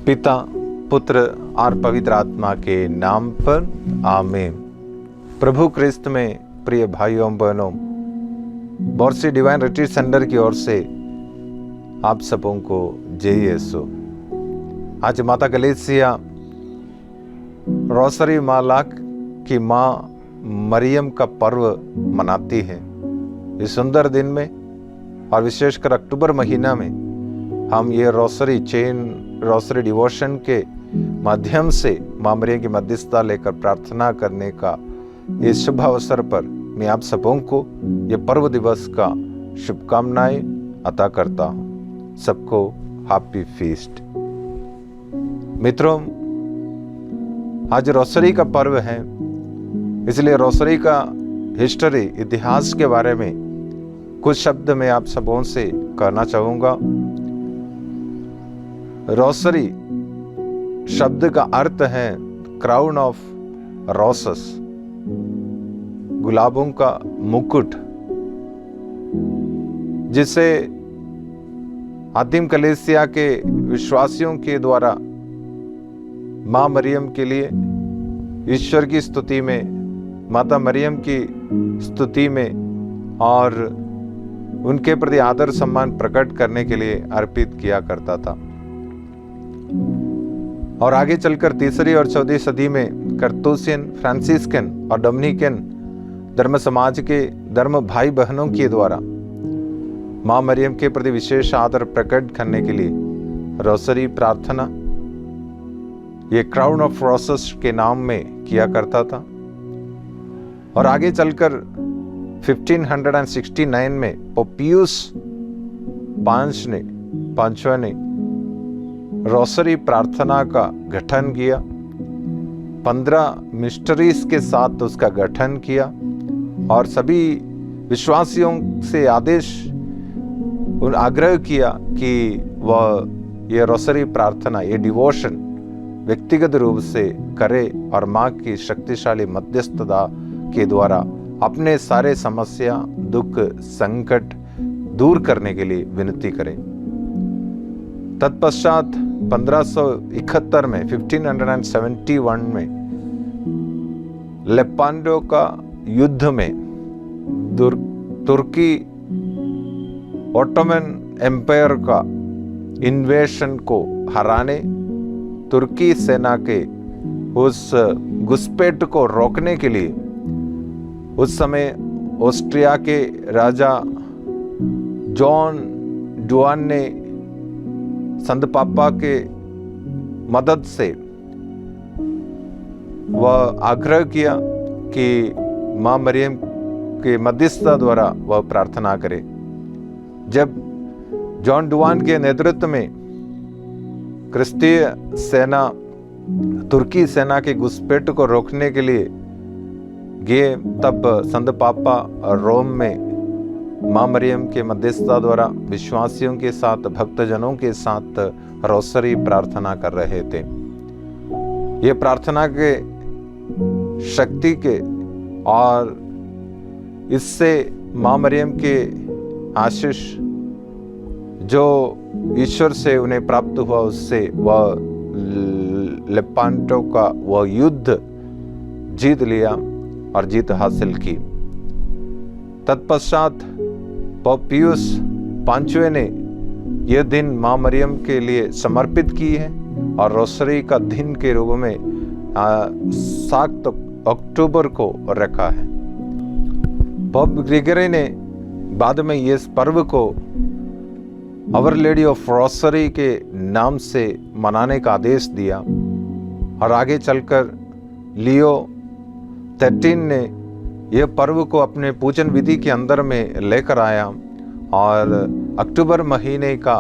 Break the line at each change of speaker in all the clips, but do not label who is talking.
पिता, पुत्र और पवित्र आत्मा के नाम पर आमीन। प्रभु क्रिस्त में प्रिय भाइयों बहनों, बोर्सी डिवाइन रिट्रीट सेंटर की ओर से आप सबों को जय यीशु। आज माता कलीसिया रोसरी माला की माँ मरियम का पर्व मनाती है। इस सुंदर दिन में और विशेषकर अक्टूबर महीना में हम ये रोसरी डिवोशन के माध्यम से माँ मरियम की मध्यस्थता लेकर प्रार्थना करने का ये शुभ अवसर पर मैं आप सबों को ये पर्व दिवस का शुभकामनाएं अता करता हूँ। सबको हैप्पी फीस्ट। मित्रों, आज रोसरी का पर्व है, इसलिए रोसरी का हिस्ट्री, इतिहास के बारे में कुछ शब्द मैं आप सबों से कहना चाहूँगा। रोसरी शब्द का अर्थ है क्राउन ऑफ रोसेस, गुलाबों का मुकुट, जिसे आदिम कलीसिया के विश्वासियों के द्वारा माँ मरियम के लिए ईश्वर की स्तुति में, माता मरियम की स्तुति में और उनके प्रति आदर सम्मान प्रकट करने के लिए अर्पित किया करता था। और आगे चलकर 3री और 14वीं सदी में कार्तूसियन, फ्रांसिस्कन और डोमिनिकन धर्म समाज के धर्म भाई बहनों के द्वारा माँ मरियम के प्रति विशेष आदर प्रकट करने के लिए रोसरी प्रार्थना ये क्राउन ऑफ रोसेस के नाम में किया करता था। और आगे चलकर 1569 में पोप पियुस पांचवें ने रोसरी प्रार्थना का गठन किया। 15 मिस्टरीज के साथ उसका गठन किया और सभी विश्वासियों से आग्रह किया कि वह ये रोसरी प्रार्थना, ये डिवोशन व्यक्तिगत रूप से करे और माँ की शक्तिशाली मध्यस्थता के द्वारा अपने सारे समस्या, दुख, संकट दूर करने के लिए विनती करें। तत्पश्चात 1571 में 1571 में लेपांडो का युद्ध में तुर्की ओटोमन एम्पायर का इन्वेशन को हराने, तुर्की सेना के उस घुसपैठ को रोकने के लिए उस समय ऑस्ट्रिया के राजा जॉन डुआन ने संत पापा के मदद से वह आग्रह किया कि माँ मरियम के मध्यस्थता द्वारा वह प्रार्थना करे। जब जॉन डुआन के नेतृत्व में क्रिस्तीय सेना तुर्की सेना के घुसपैठ को रोकने के लिए गए, तब संत पापा रोम में माँ मरियम के मध्यस्थता द्वारा विश्वासियों के साथ, भक्तजनों के साथ रोसरी प्रार्थना कर रहे थे। ये प्रार्थना के शक्ति के और इससे माँ मरियम के आशीष जो ईश्वर से उन्हें प्राप्त हुआ, उससे वह लेपांटो का वह युद्ध जीत लिया और जीत हासिल की। तत्पश्चात पोप पियुस पांचवें ने यह दिन माँ मरियम के लिए समर्पित की है और रोसरी का दिन के रूप में 7 अक्टूबर को रखा है। पोप ग्रेगरी ने बाद में इस पर्व को आवर लेडी ऑफ रोसरी के नाम से मनाने का आदेश दिया और आगे चलकर लियो 13 ने यह पर्व को अपने पूजन विधि के अंदर में लेकर आया और अक्टूबर महीने का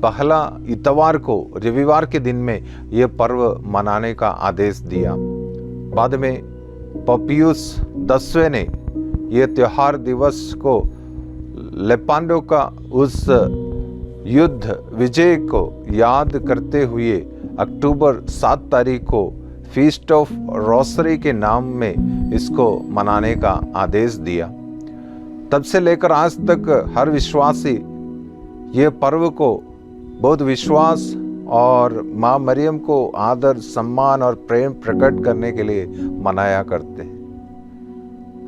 पहला इतवार को, रविवार के दिन में यह पर्व मनाने का आदेश दिया। बाद में पोप पियुस 10वें ने यह त्योहार दिवस को लेपांडो का उस युद्ध विजय को याद करते हुए अक्टूबर 7 तारीख को फीस्ट ऑफ रोसरी के नाम में इसको मनाने का आदेश दिया। तब से लेकर आज तक हर विश्वासी ये पर्व को बहुत विश्वास और माँ मरियम को आदर, सम्मान और प्रेम प्रकट करने के लिए मनाया करते हैं।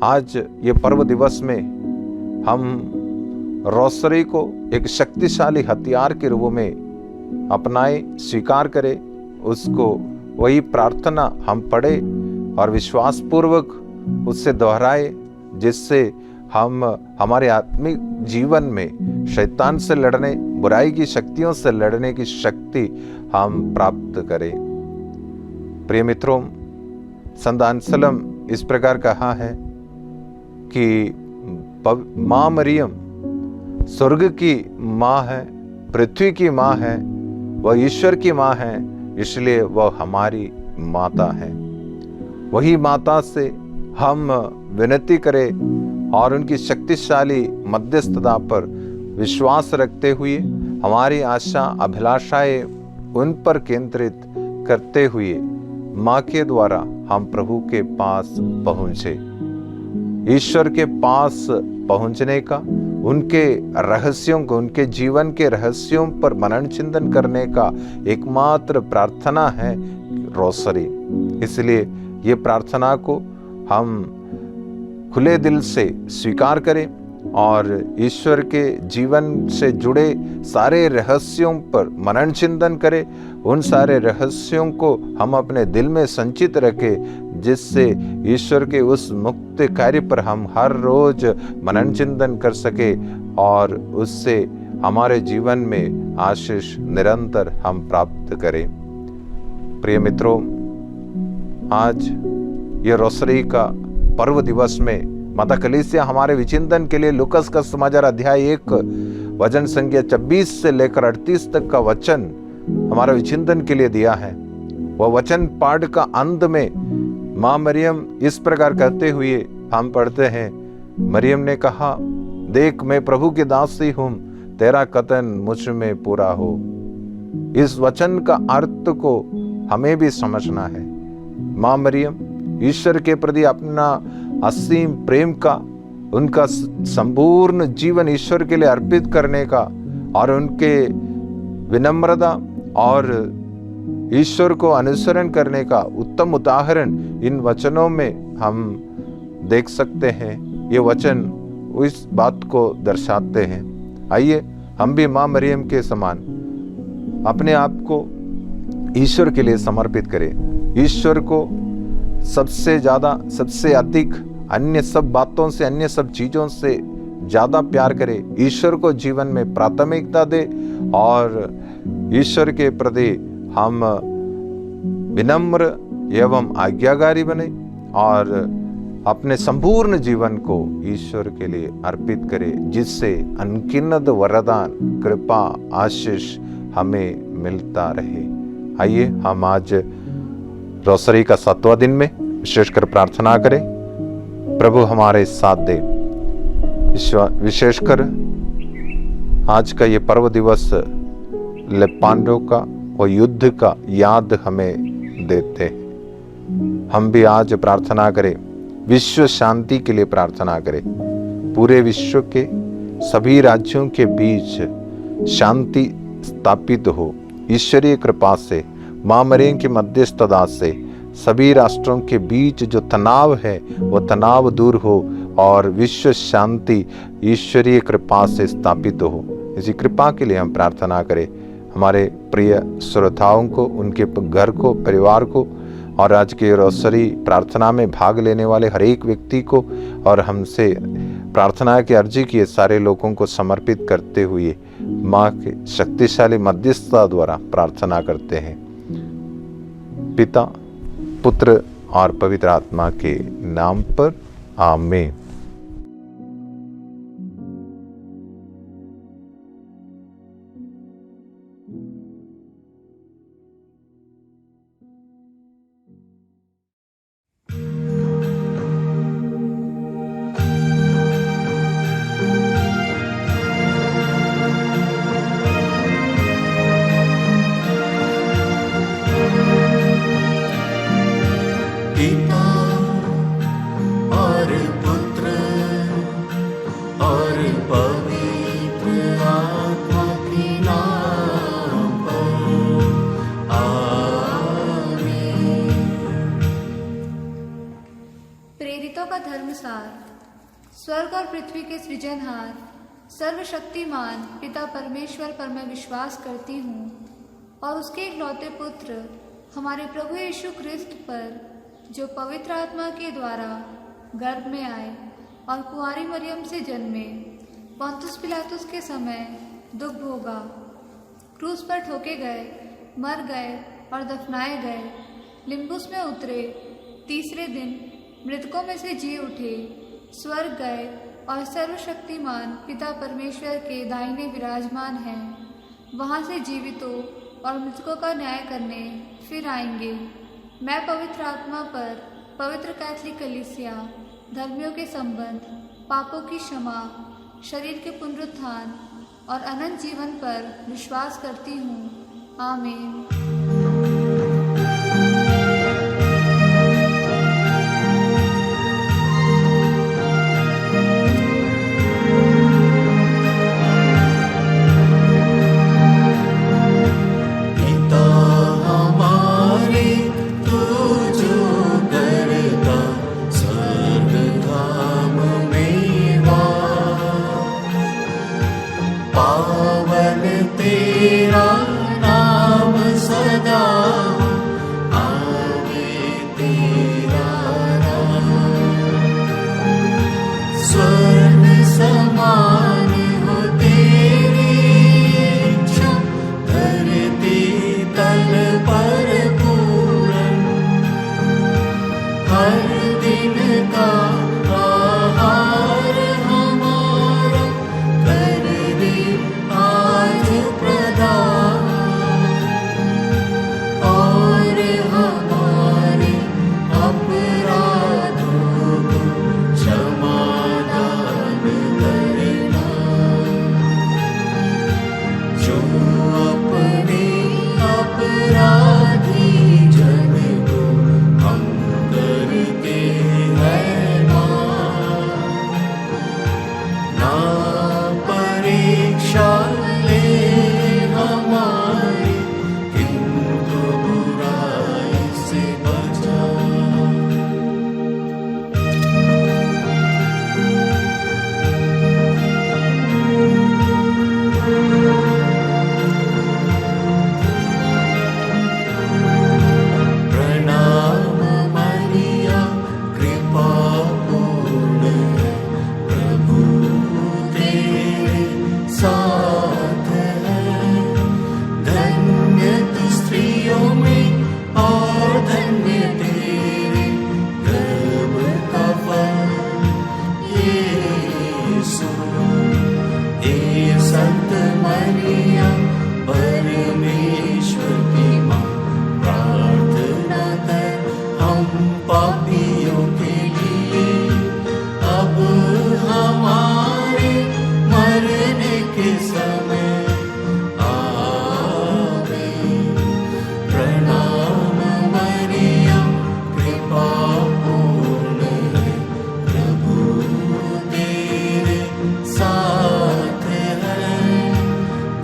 आज ये पर्व दिवस में हम रोसरी को एक शक्तिशाली हथियार के रूप में अपनाए, स्वीकार करें, उसको वही प्रार्थना हम पढ़े और विश्वास पूर्वक उससे दोहराए, जिससे हम हमारे आत्मिक जीवन में शैतान से लड़ने, बुराई की शक्तियों से लड़ने की शक्ति हम प्राप्त करें। प्रिय मित्रों, संत अंसलम इस प्रकार कहा है कि माँ मरियम स्वर्ग की माँ है, पृथ्वी की माँ है, वह ईश्वर की माँ है, इसलिए वह हमारी माता है। वही माता से हम विनती करें और उनकी शक्तिशाली मध्यस्थता पर विश्वास रखते हुए हमारी आशा अभिलाषाएं उन पर केंद्रित करते हुए माँ के द्वारा हम प्रभु के पास पहुँचे। ईश्वर के पास पहुँचने का, उनके रहस्यों को, उनके जीवन के रहस्यों पर मनन चिंतन करने का एकमात्र प्रार्थना है रोसरी। इसलिए ये प्रार्थना को हम खुले दिल से स्वीकार करें और ईश्वर के जीवन से जुड़े सारे रहस्यों पर मनन चिंतन करें। उन सारे रहस्यों को हम अपने दिल में संचित रखें, जिससे ईश्वर के उस मुक्त कार्य पर हम हर रोज मनन चिंतन कर सके और उससे हमारे जीवन में आशीष निरंतर हम प्राप्त करें। प्रिय मित्रों, आज ये रोसरी का पर्व दिवस में माता कलीसिया हमारे विचिंतन के लिए लूकास का समाचार अध्याय 1 वचन संख्या 26 से लेकर 38 तक का वचन हमारा विचिंतन के लिए दिया है। वह वचन पाठ का अंत में माँ मरियम इस प्रकार कहते हुए हम पढ़ते हैं, मरियम ने कहा, देख मैं प्रभु की दासी हूँ, तेरा कथन मुझ में पूरा हो। इस वचन का अर्थ को हमें भी समझना है। माँ मरियम ईश्वर के प्रति अपना असीम प्रेम का, उनका संपूर्ण जीवन ईश्वर के लिए अर्पित करने का और उनके विनम्रता और ईश्वर को अनुसरण करने का उत्तम उदाहरण इन वचनों में हम देख सकते हैं। ये वचन इस बात को दर्शाते हैं। आइए हम भी माँ मरियम के समान अपने आप को ईश्वर के लिए समर्पित करें। ईश्वर को सबसे ज़्यादा, सबसे अधिक, अन्य सब बातों से, अन्य सब चीज़ों से ज़्यादा प्यार करें। ईश्वर को जीवन में प्राथमिकता दे और ईश्वर के प्रति हम विनम्र एवं आज्ञाकारी बने और अपने संपूर्ण जीवन को ईश्वर के लिए अर्पित करें, जिससे अनगिनत वरदान, कृपा, आशीष हमें मिलता रहे। आइए हम आज रोसरी का 7वां दिन में विशेषकर प्रार्थना करें, प्रभु हमारे साथ दे। विशेषकर आज का ये पर्व दिवस लेपांडो का और युद्ध का याद हमें देते हैं। हम भी आज प्रार्थना करें, विश्व शांति के लिए प्रार्थना करें। पूरे विश्व के सभी राज्यों के बीच शांति स्थापित हो। ईश्वरीय कृपा से, माँ मरियम की मध्यस्थता से सभी राष्ट्रों के बीच जो तनाव है वो तनाव दूर हो और विश्व शांति ईश्वरीय कृपा से स्थापित हो। इसी कृपा के लिए हम प्रार्थना करें। हमारे प्रिय श्रोताओं को, उनके घर को, परिवार को और आज के रोसरी प्रार्थना में भाग लेने वाले हर एक व्यक्ति को और हमसे प्रार्थना की अर्जी किए सारे लोगों को समर्पित करते हुए माँ के शक्तिशाली मध्यस्थता द्वारा प्रार्थना करते हैं। पिता, पुत्र और पवित्र आत्मा के नाम पर आमीन।
पिता और पुत्र और पवित्र आत्मा के नाम पर
प्रेरितों का धर्मसार। स्वर्ग और पृथ्वी के सृजनहार सर्वशक्तिमान पिता परमेश्वर पर मैं विश्वास करती हूँ और उसके इकलौते पुत्र हमारे प्रभु यीशु ख्रिस्त पर, जो पवित्र आत्मा के द्वारा गर्भ में आए और कुंवारी मरियम से जन्मे, पोंतुस पिलातुस के समय दुख भोगा, क्रूस पर ठोके गए, मर गए और दफनाए गए, लिम्बुस में उतरे, तीसरे दिन मृतकों में से जी उठे, स्वर्ग गए और सर्वशक्तिमान पिता परमेश्वर के दाहिने विराजमान हैं। वहाँ से जीवितों और मृतकों का न्याय करने फिर आएंगे। मैं पवित्र आत्मा पर, पवित्र कैथोलिक कलीसिया, धर्मियों के संबंध, पापों की क्षमा, शरीर के पुनरुत्थान और अनंत जीवन पर विश्वास करती हूँ। आमीन।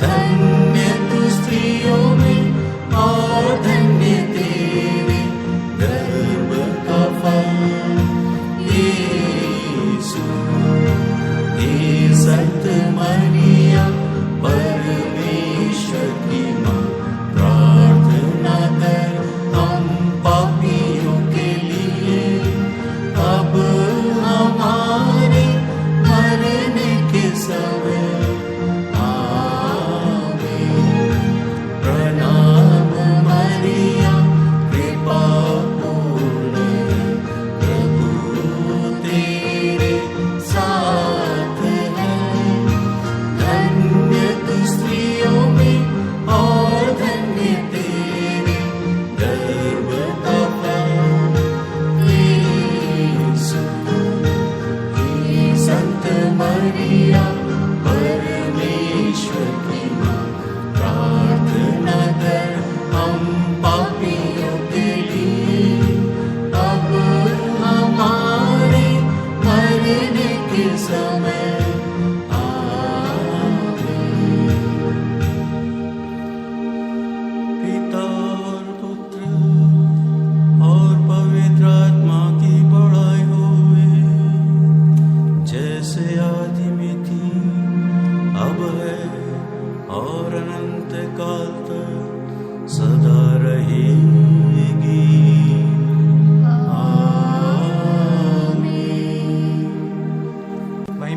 धन्य तू स्त्रियों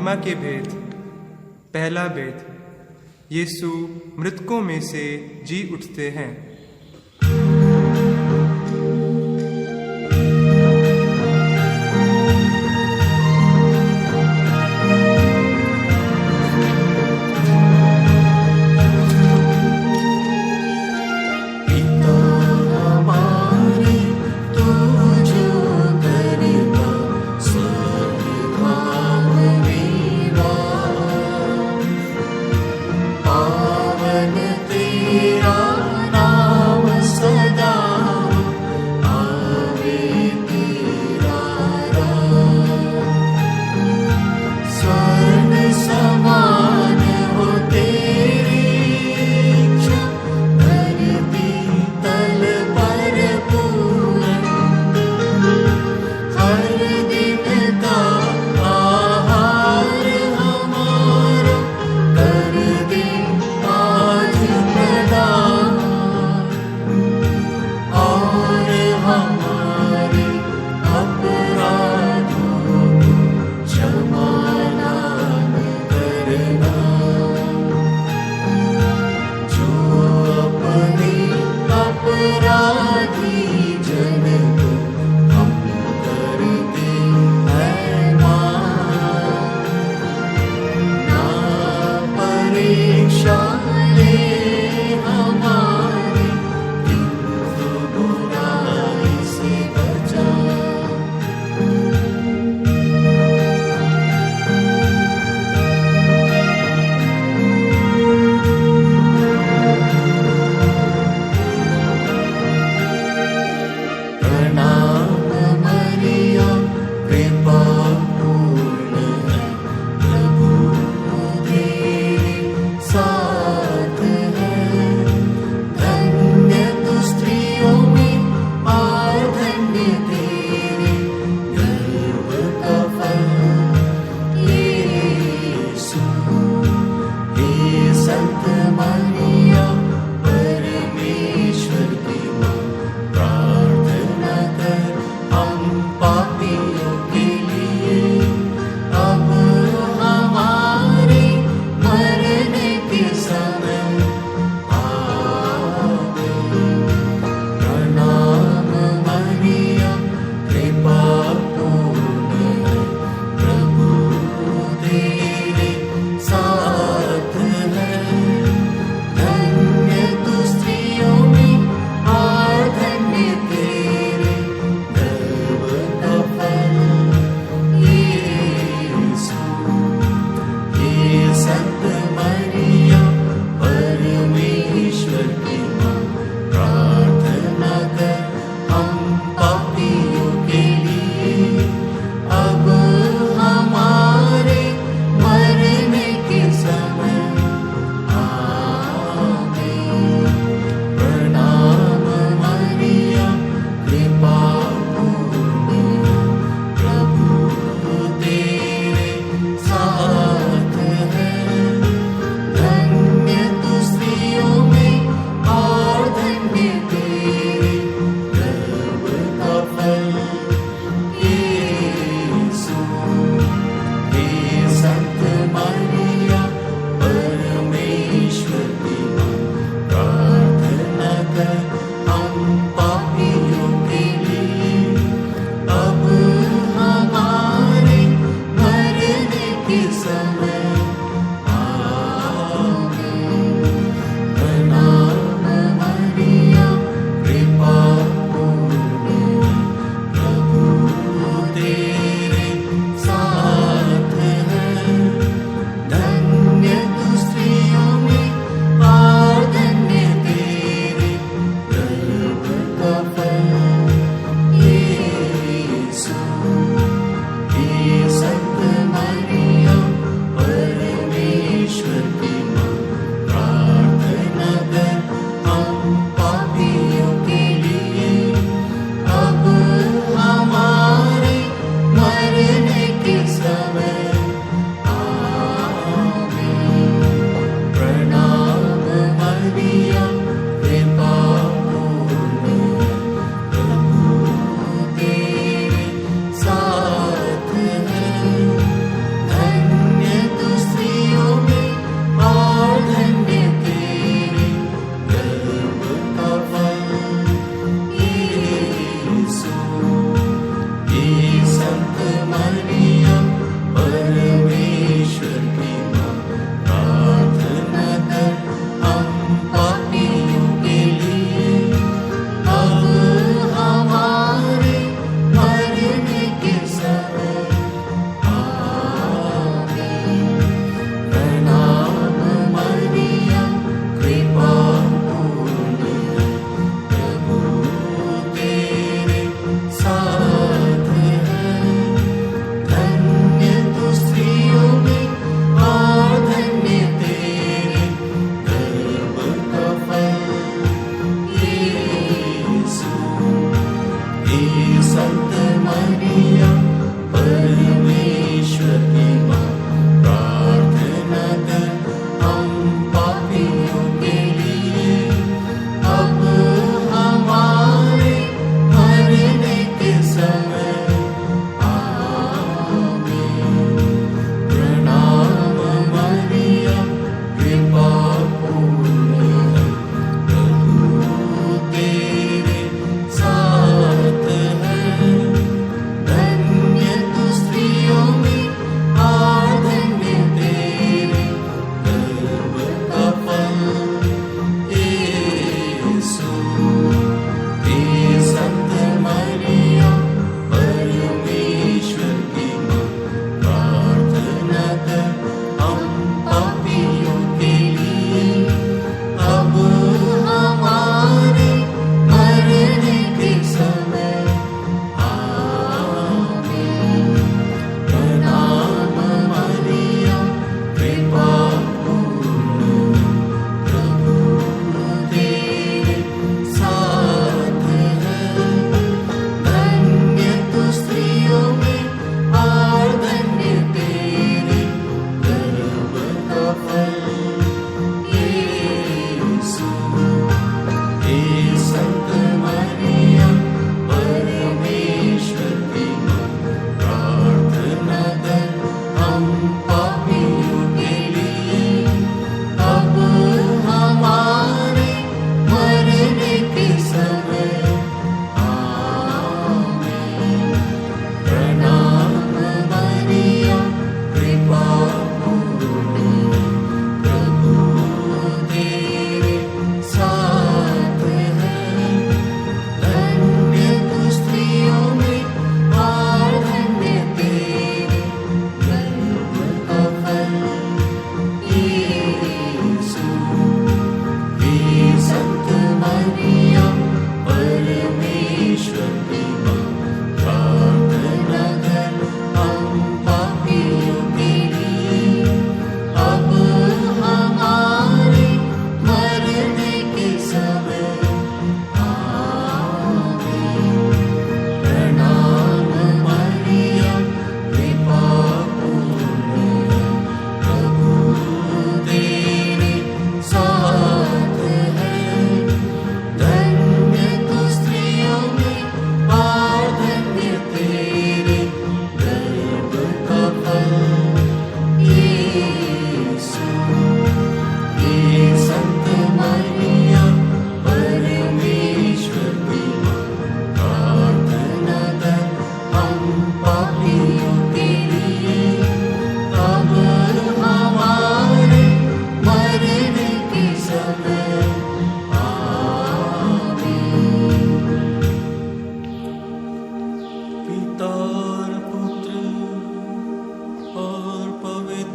महिमा के भेद। पहला भेद, यीशु मृतकों में से जी उठते हैं।
पावन तेरा नाम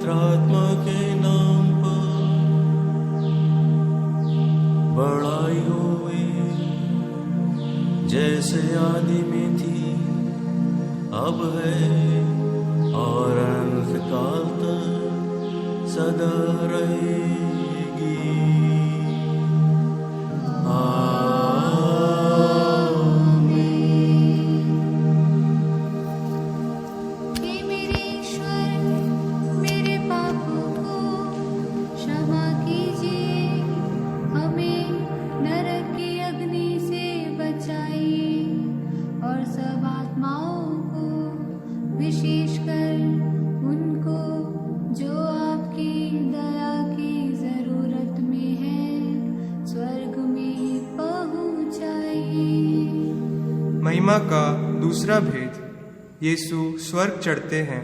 पवित्र आत्मा के नाम पर बड़ाई होवे, जैसे आदि में थी, अब है और अनंत काल तक सदा रहेगी।
हे मेरे ईश्वर, मेरे पापों को क्षमा कीजिए, हमें नरक की अग्नि से बचाइए और सब आत्माओं को, विशेषकर उनको जो आपकी दया की जरूरत में है, स्वर्ग में पहुंचाइए।
महिमा का दूसरा भेद, यीशु स्वर्ग चढ़ते हैं।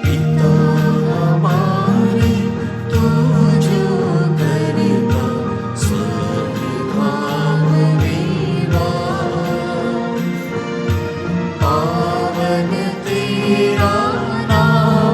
पिता हमारे, तू जो करता स्वर्गधाम पावन तेरा नाम,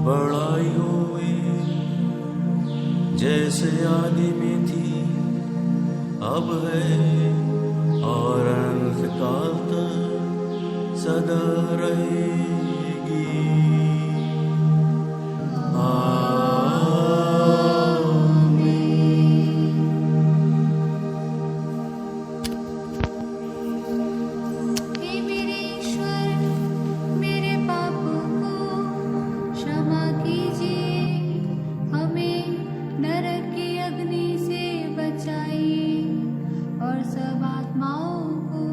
बड़ाई होए जैसे आदि में थी अब है और अनंतकाल तक सदा रहेगी।
हे मेरे ईश्वर, मेरे पापों को क्षमा कीजिए, हमें नरक की अग्नि से बचाइए और सब आत्माओं को,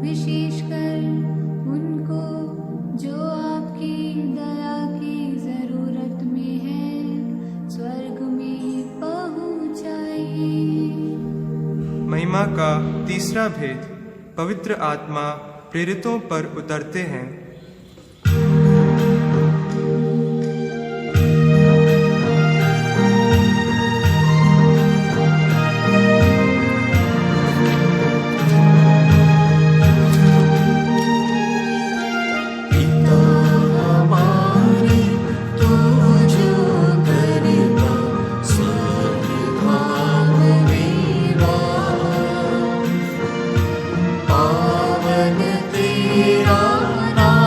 विशेषकर उनको जो आपकी दया की जरूरत में है, स्वर्ग में पहुंचाइए।
महिमा का तीसरा भेद, पवित्र आत्मा प्रेरितों पर उतरते हैं।
पिता हमारे तू जो करेगा स्वर्ग धाम मेरा, पावन तेरा नाम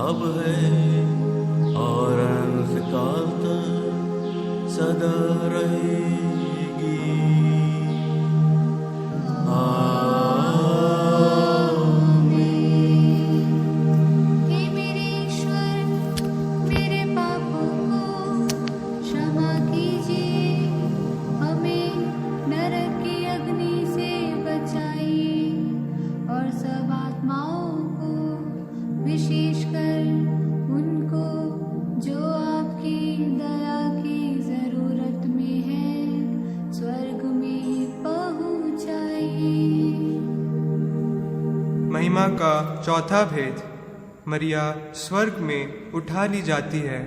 अब है और अनंतकाल तक सदा रहेगी।
हे मेरे ईश्वर, मेरे पापों को क्षमा कीजिए, हमें नरक की अग्नि से बचाइए और सब आत्माओं को, विशेषकर उनको जो आपकी दया की जरूरत में है, स्वर्ग में पहुंचाइए।
महिमा का चौथा भेद, मरिया स्वर्ग में उठा ली जाती है।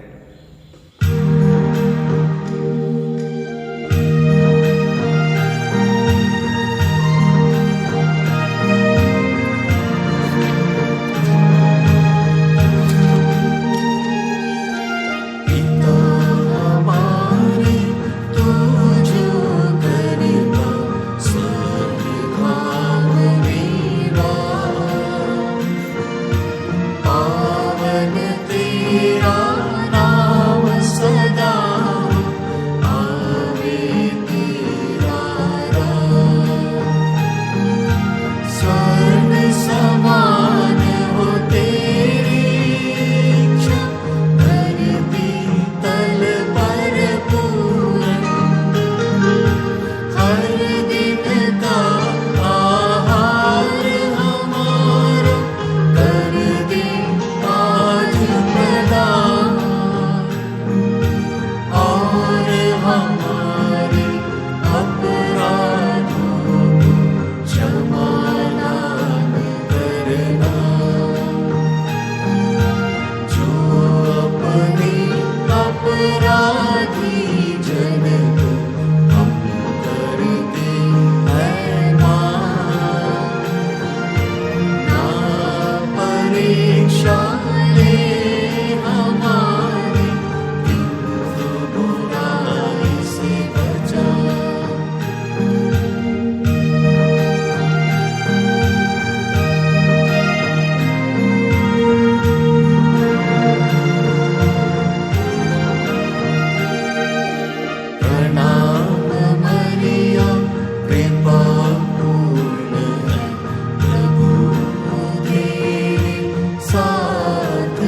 पिता हमारे तू जो करेगा स्वर्ग धाम मेरा, पावन तेरा नाम सदा आवे तेरा राज। स्वर्ग समान हो तेरी इच्छा, धरती तल पर पूर्ण। हर दिन का आहार हमारा कर दे आज प्रदान, और हमारे अपराधों को क्षमा दान करना, जो अपने अपराधी जन को हम करते हैं माफ। ना परीक्षा ले हमारे, किंतु बुराई से बचा। प्रणाम मरिया, कृपा पूर्ण है, प्रभु तेरे साथ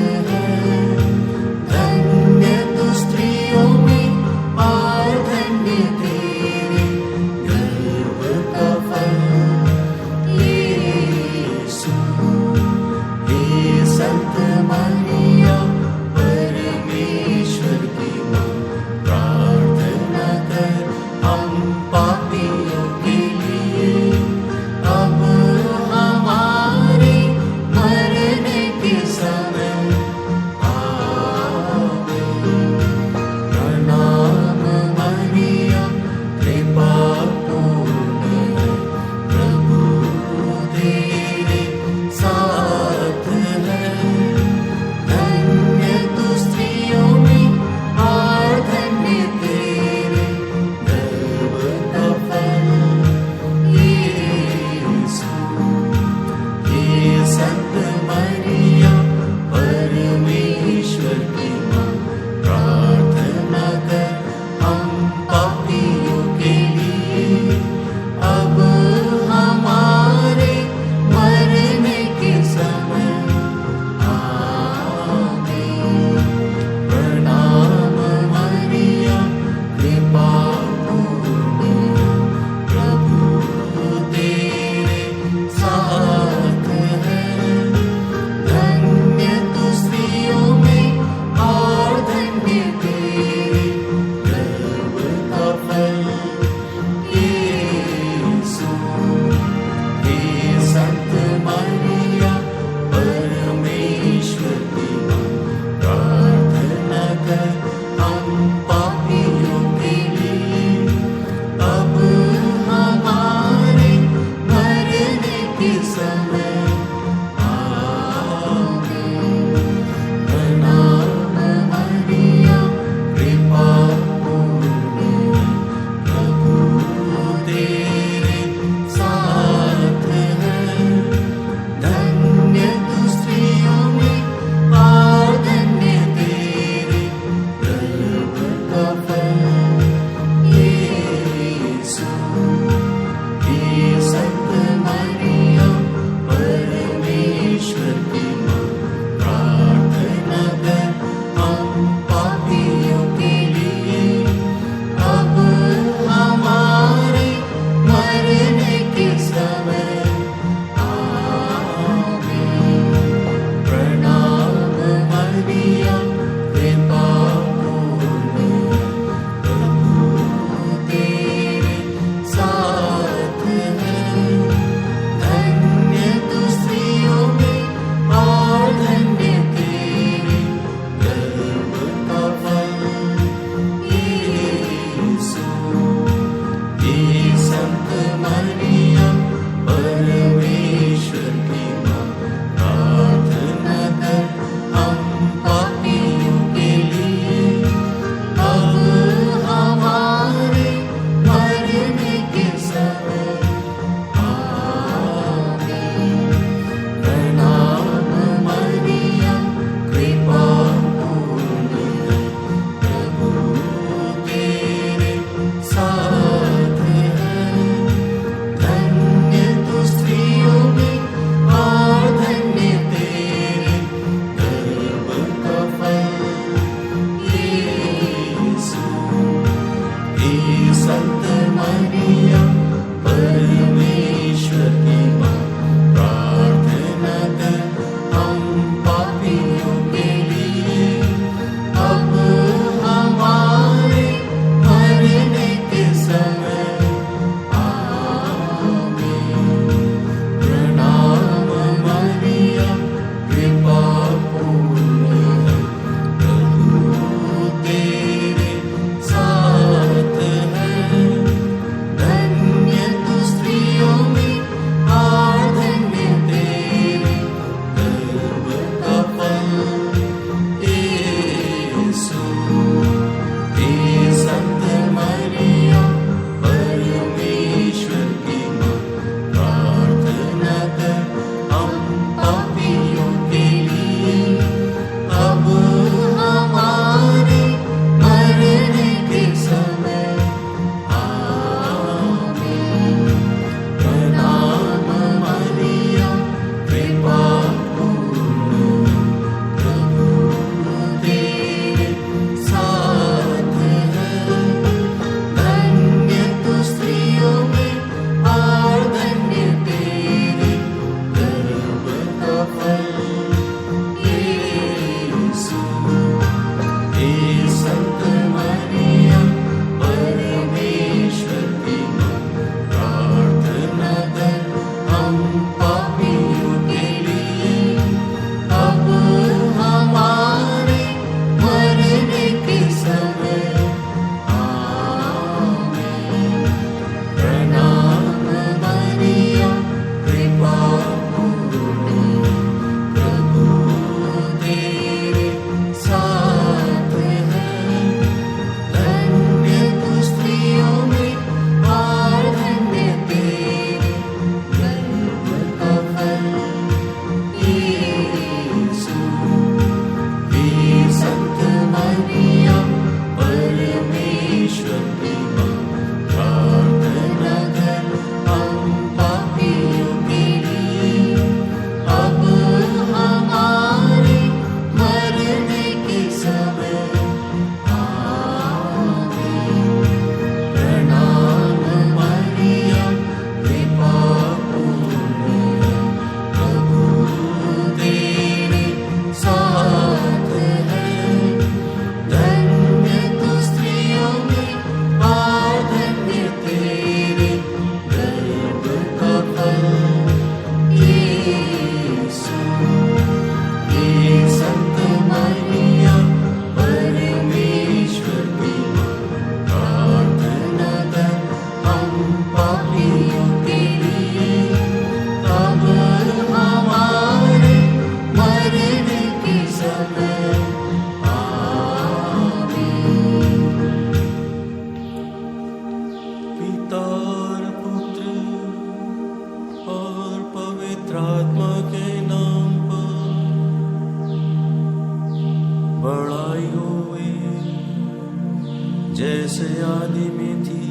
जैसे आदि में थी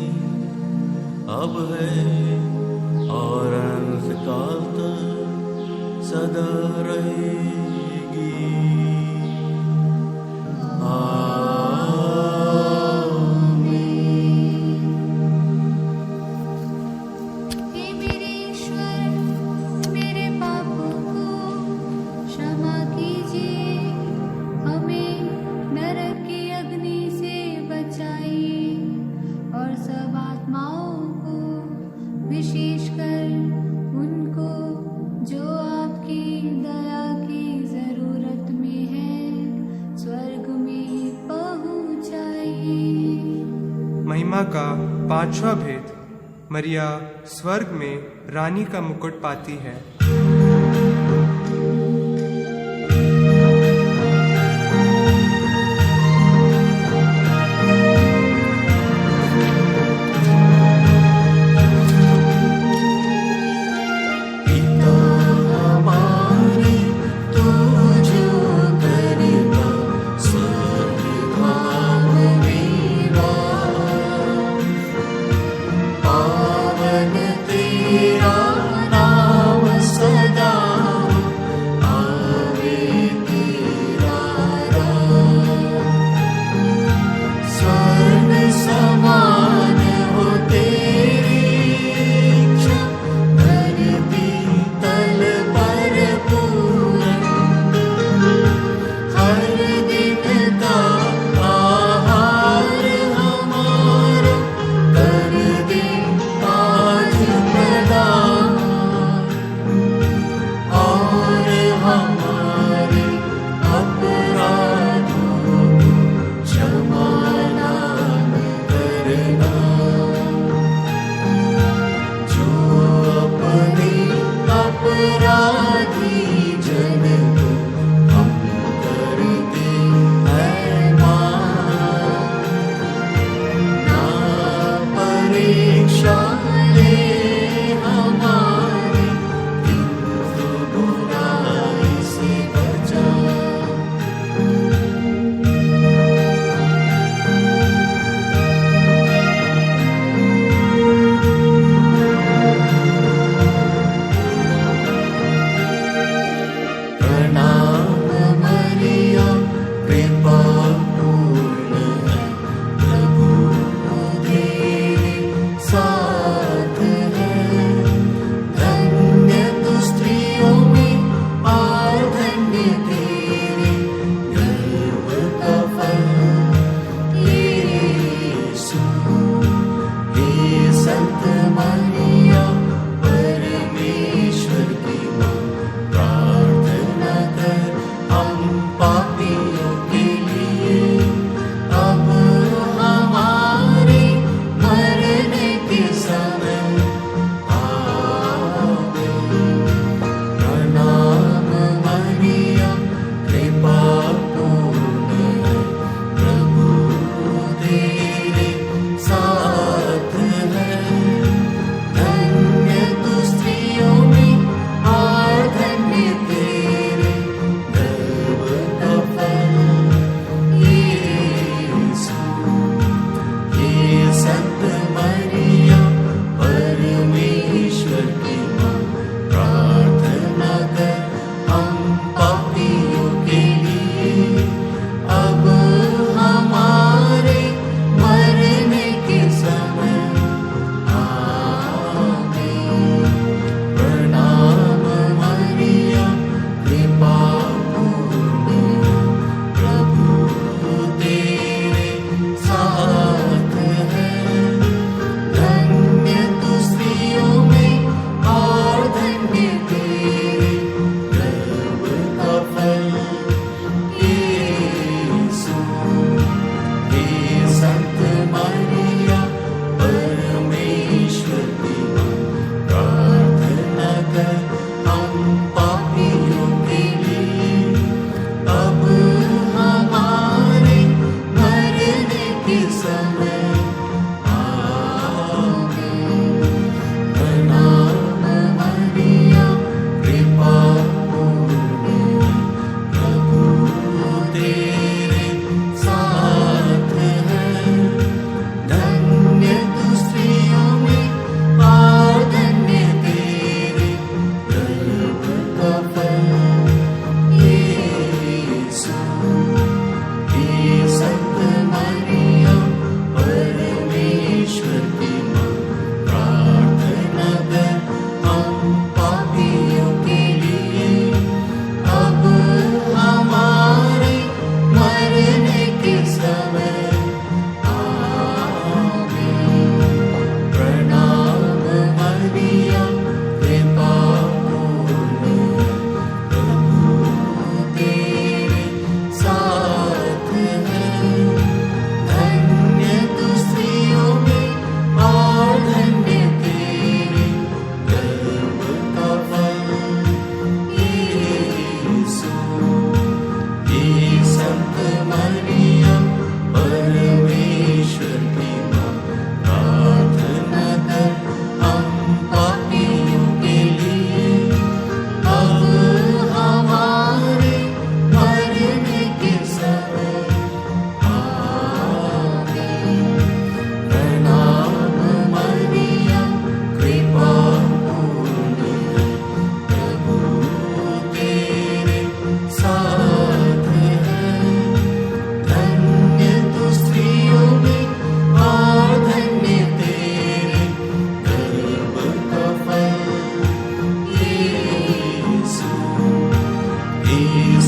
अब है और अनंतकाल तक सदा रहेगी।
हे मेरे ईश्वर, मेरे पापों को क्षमा कीजिए, हमें नरक की अग्नि से बचाइए और सब आत्माओं को, विशेषकर उनको जो आपकी दया की जरूरत में है, स्वर्ग में पहुंचाइए।
महिमा का पांचवा भेद, मरिया स्वर्ग में रानी का मुकुट पाती है।
पिता हमारे तू जो करता स्वर्ग धाम में वास। पावन तेरा नाम सदा आवे तेरा राज। स्वर्ग समान हो तेरी इच्छा, धरती तल पर पूर्ण। हर दिन का आहार हमारा कर दे आज प्रदान, और हमारे अपराधों को क्षमा दान करना, जो अपने अपराधी जन को हम करते हैं माफ। ना परीक्षा ले हमारे, किंतु बुराई से बचा। प्रणाम मरिया, कृपा पूर्ण है, प्रभु तेरे साथ है। धन्य तू स्त्रियों में और धन्य तेरे गर्भ का फल यीशु। हे संत मरिया, परमेश्वर की माँ, प्रार्थना कर हम पापियों के लिए, अब हमारे मरने के समय आमीन। प्रणाम मरिया, कृपा पूर्ण है, प्रभु तेरे साथ है। धन्य तू स्त्रियों में और धन्य तेरे गर्भ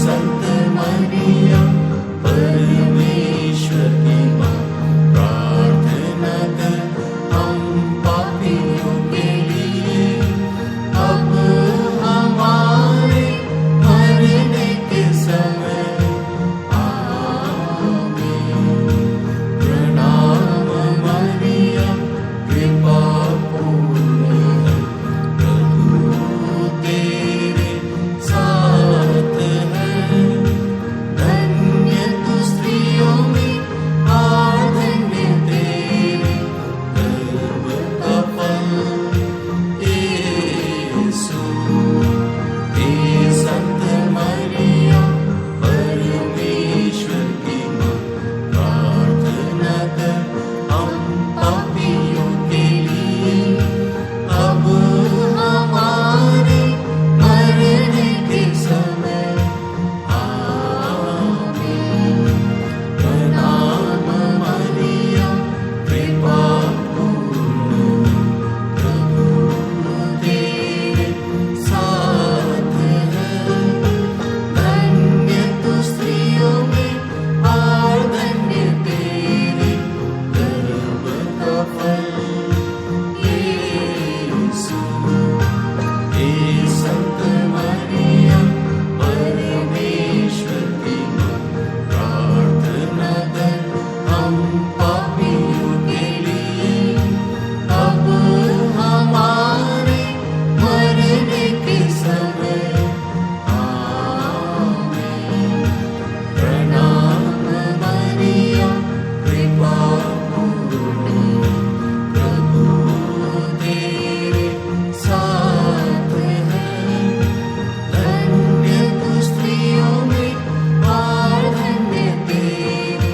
संत मरियम परमेश्वर की माँ, प्रार्थना कर हम पापियों के लिए, अब हमारे मरने के समय। आमीन। प्रणाम मरियम, कृपा पूर्ण है, प्रभु तेरे साथ है। धन्य तू स्त्रियों में और धन्य तेरे गर्भ का फल यीशु। हे संत मरियम परमेश्वर की माँ, प्रार्थना कर हम पापियों के लिए, अब हमारे मरने के समय। आमीन। प्रणाम मरियम, कृपा पूर्ण है, प्रभु तेरे साथ है। धन्य तू स्त्रियों में और धन्य तेरे गर्भ का फल यीशु। हे संत मरियम परमेश्वर की माँ, प्रार्थना कर हम पापियों के लिए, अब हमारे मरने के समय। आमीन। प्रणाम मरियम, कृपा पूर्ण है, प्रभु तेरे साथ है। धन्य तू स्त्रियों में और धन्य तेरे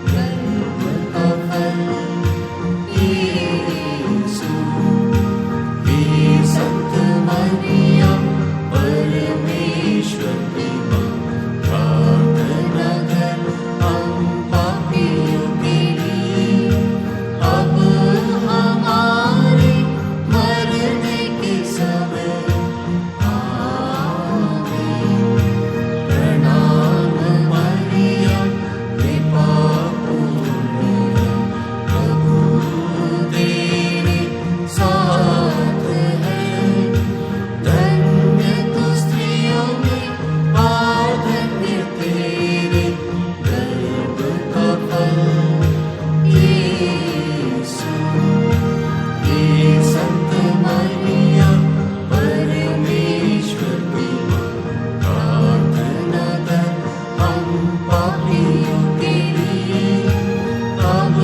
गर्भ का फल यीशु। हे संत मरियम परमेश्वर की माँ, प्रार्थना कर हम पापियों के लिए, अब हमारे मरने के समय। आमीन। प्रणाम मरियम, कृपा पूर्ण है, प्रभु तेरे साथ है। धन्य तू स्त्रियों में और धन्य तेरे गर्भ का फल यीशु। हे संत मरियम परमेश्वर की माँ, प्रार्थना कर हम पापियों के लिए, अब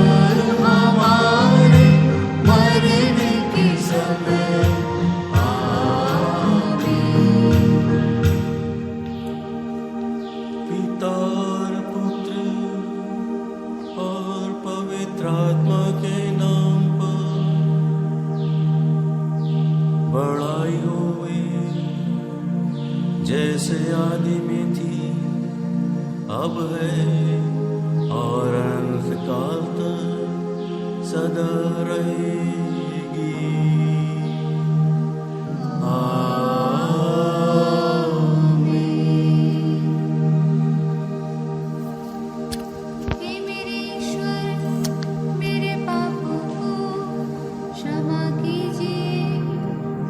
हमारे मरने के समय। आमीन। पिता और पुत्र और पवित्र आत्मा के नाम पर बड़ाई होवे, जैसे आदि में थी, अब है और अनंत काल तक सदा रहेगी। आमीन।
हे मेरे ईश्वर, मेरे पापों को क्षमा कीजिए,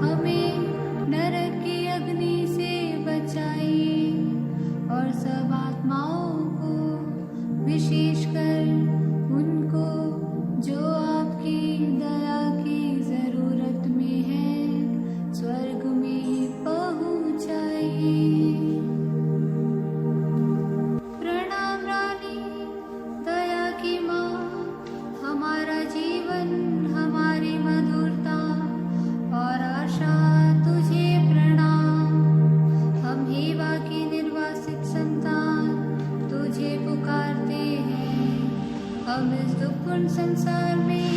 हमें नरक की अग्नि से बचाइए और सब आत्माओं को, विशेषकर उनको जो आपकी दया की जरूरत में है, स्वर्ग में पहुंचाइए। प्रणाम रानी, दया की माँ, हमारा जीवन, हमारी मधुरता और आशा तुझे प्रणाम। हम हेवा की निर्वासित संतान तुझे पुकारते हैं। हम इस दुखपूर्ण संसार में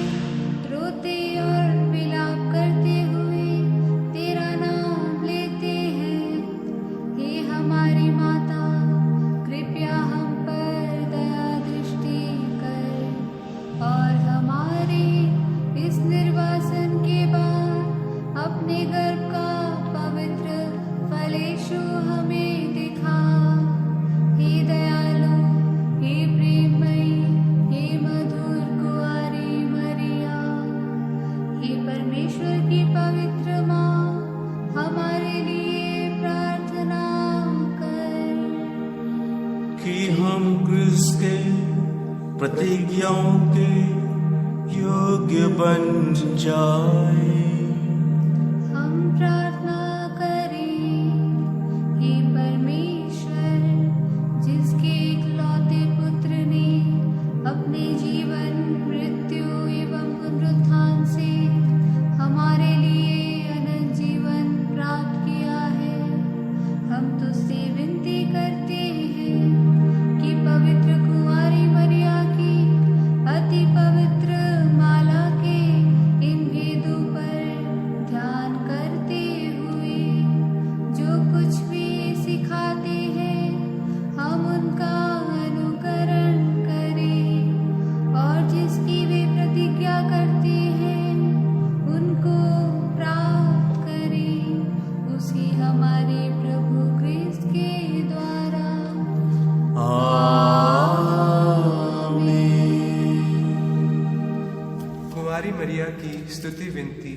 रोते और विलाप करते हुए तेरा नाम लेते हैं। हे हमारी माता, कृपया हम पर दया दृष्टि कर और हमारे इस निर्वासन के बाद अपने गर्भ का पवित्र फल यीशु हमें दिखा।
कि हम क्रिस्त के प्रतिज्ञाओं के योग्य बन जाए।
हम प्रार्थना करें, हे परमेश्वर, जिसके इकलौते पुत्र ने अपने जीवन, मृत्यु एवं पुनरुत्थान से हमारे लिए अनंत जीवन प्राप्त किया है। हम तुझसे विनती करते हैं कि पवित्र कुंवारी मरिया की अति पवित्र माला के इन भेदों पर ध्यान करते हुए जो कुछ भी सिखाते हैं हम उनका अनुकरण करें, और जिसकी वे प्रतिज्ञा करते हैं उनको प्राप्त करें, उसी हमारे प्रभु क्रिस्त के द्वारा।
कुंवारी मरिया की स्तुति विनती।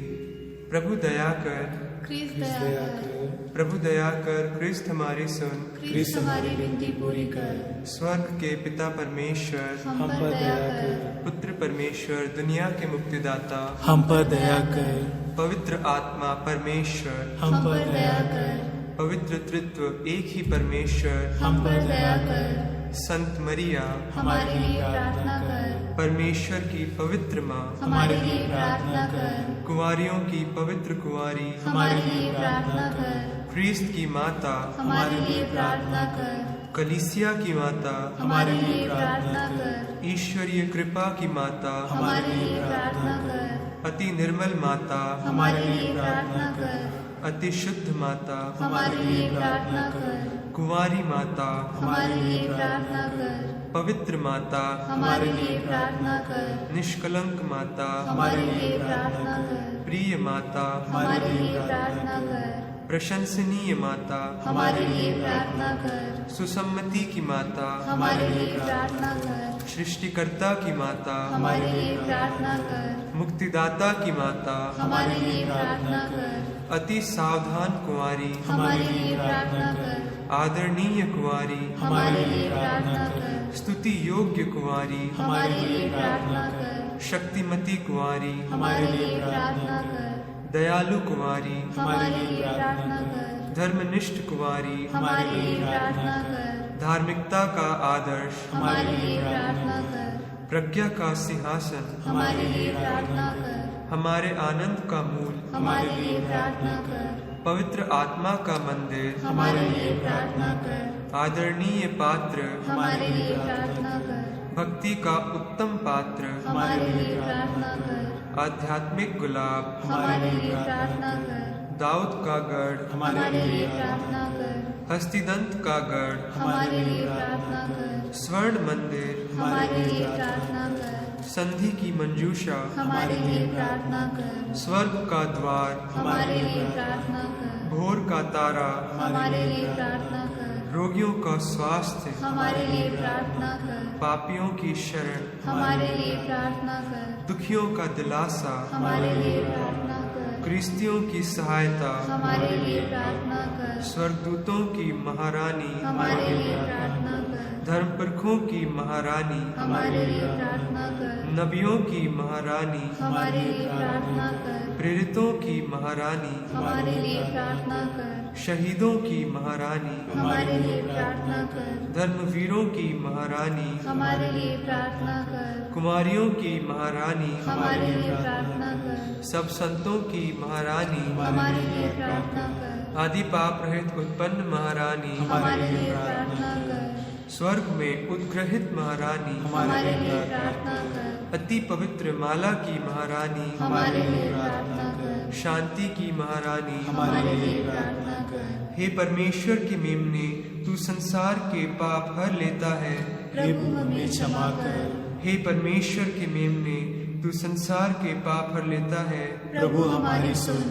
प्रभु दया कर,
क्रिस्त दया कर,
प्रभु दया कर, क्रिस्त हमारी सुन।
क्रिस्त हमारी विनती पूरी कर।
स्वर्ग के पिता परमेश्वर,
हम पर दया कर।
पुत्र परमेश्वर, दुनिया के मुक्तिदाता,
हम पर दया कर।
पवित्र आत्मा परमेश्वर,
हम पर दया कर।
पवित्र तृत्व एक ही परमेश्वर,
हम पर दया कर।
संत मरिया,
हमारे लिए प्रार्थना कर।
परमेश्वर की पवित्र माँ,
हमारे लिए प्रार्थना कर।
कुंवारियों की पवित्र कुंवारी,
हमारे लिए प्रार्थना कर।
क्रिस्त की माता,
हमारे लिए प्रार्थना कर।
कलीसिया की माता,
हमारे लिए प्रार्थना कर।
ईश्वरीय कृपा की माता,
हमारे लिए प्रार्थना कर।
अति निर्मल माता,
हमारे लिए प्रार्थना कर।
अति शुद्ध माता,
हमारे लिए प्रार्थना कर।
कुंवारी माता,
हमारे लिए प्रार्थना कर।
पवित्र माता,
हमारे लिए प्रार्थना कर।
निष्कलंक माता,
हमारे लिए प्रार्थना कर।
प्रिय माता,
हमारे लिए प्रार्थना कर।
प्रशंसनीय माता,
हमारे लिए प्रार्थना कर।
सुसम्मति की माता,
हमारे लिए प्रार्थना कर।
सृष्टिकर्ता की माता,
हमारे लिए प्रार्थना कर।
मुक्तिदाता की माता,
हमारे लिए प्रार्थना कर।
अति सावधान कुंवारी,
हमारे लिए प्रार्थना कर।
आदरणीय कुंवारी,
हमारे लिए प्रार्थना कर।
स्तुति योग्य कुंवारी,
हमारे लिए प्रार्थना कर।
शक्तिमती कुंवारी,
हमारे लिए प्रार्थना कर।
दयालु कुंवारी,
हमारे लिए प्रार्थना कर।
धर्मनिष्ठ कुंवारी,
हमारे लिए प्रार्थना कर।
धार्मिकता का आदर्श,
हमारे लिए प्रार्थना कर।
प्रज्ञा का सिंहासन,
हमारे लिए प्रार्थना कर।
हमारे आनंद का मूल,
हमारे लिए प्रार्थना कर।
पवित्र आत्मा का मंदिर,
हमारे लिए प्रार्थना कर।
आदरणीय पात्र,
हमारे लिए प्रार्थना कर।
भक्ति का उत्तम पात्र,
हमारे लिए प्रार्थना कर।
आध्यात्मिक गुलाब,
हमारे लिए प्रार्थना कर।
दाऊद का गढ़,
हमारे लिए प्रार्थना कर।
हस्तिदंत का गढ़,
हमारे लिए प्रार्थना कर।
स्वर्ण मंदिर,
हमारे लिए प्रार्थना कर।
संधि की मंजूषा,
हमारे लिए प्रार्थना कर।
स्वर्ग का द्वार,
हमारे लिए प्रार्थना कर।
भोर का तारा,
हमारे लिए प्रार्थना कर।
रोगियों का स्वास्थ्य,
हमारे लिए प्रार्थना कर।
पापियों की शरण,
हमारे लिए प्रार्थना कर।
दुखियों का दिलासा,
हमारे लिए प्रार्थना कर।
क्रिस्तियों की सहायता,
हमारे लिए प्रार्थना कर।
स्वर्गदूतों की महारानी,
हमारे लिए प्रार्थना कर।
धर्मपुरखों की महारानी,
हमारे लिए प्रार्थना कर।
नबियों की महारानी,
हमारे लिए प्रार्थना कर।
प्रेरितों की महारानी,
हमारे लिए प्रार्थना कर।
शहीदों की महारानी,
हमारे लिए प्रार्थना कर।
धर्मवीरों की महारानी,
हमारे लिए प्रार्थना कर।
कुमारियों की महारानी,
हमारे लिए प्रार्थना कर।
सब संतों की महारानी,
हमारे लिए प्रार्थना कर।
आदि पाप रहित उत्पन्न महारानी,
हमारे लिए प्रार्थना कर।
स्वर्ग में उद्ग्रहित महारानी,
हमारे लिए प्रार्थना कर।
अति पवित्र माला की महारानी,
हमारे लिए प्रार्थना कर।
शांति की महारानी,
हमारे लिए प्रार्थना कर।
हे परमेश्वर की मेमने, तू संसार के पाप हर लेता है।
प्रभु हमें क्षमा कर।
हे परमेश्वर के मेमने, तू संसार के पाप हर लेता है।
प्रभु हमारी सुन।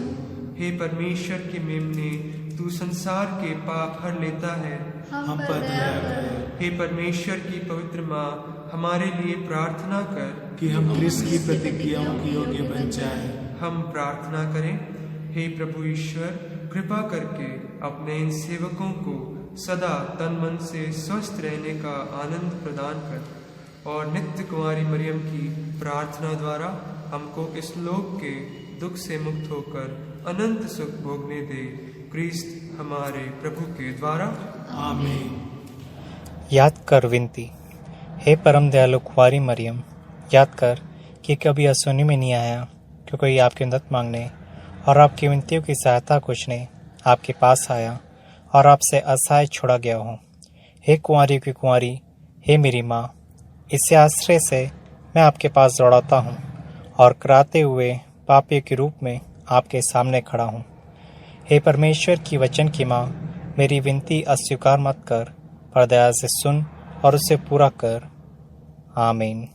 हे परमेश्वर के मेमने, तू संसार के पाप हर लेता है।
हम पर दया कर।
हे परमेश्वर की पवित्र माँ, हमारे लिए प्रार्थना कर
कि हम क्रिस्त की प्रतिज्ञाओं की योग्य बन जाएं।
हम प्रार्थना करें। हे प्रभु ईश्वर, कृपा करके अपने इन सेवकों को सदा तन मन से स्वस्थ रहने का आनंद प्रदान कर और नित्य कुंवारी मरियम की प्रार्थना द्वारा हमको इस लोक के दुख से मुक्त होकर अनंत सुख भोगने दे, क्रिस्त हमारे प्रभु के द्वारा।
आमीन।
याद कर विनती। हे परम दयालु कुंवारी मरियम, याद कर कि कभी असुनी में नहीं आया कि कोई आपकी मदद मांगने और आपकी विनतियों की सहायता खोजने आपके पास आया और आपसे असहाय छोड़ा गया हूँ। हे कुंवारी की कुंवारी, हे मेरी माँ, इस आश्रय से मैं आपके पास दौड़ाता हूँ और कराते हुए पापी के रूप में आपके सामने खड़ा हूँ। हे परमेश्वर की वचन की माँ, मेरी विनती अस्वीकार मत कर, पर दया से सुन और उसे पूरा कर। आमीन।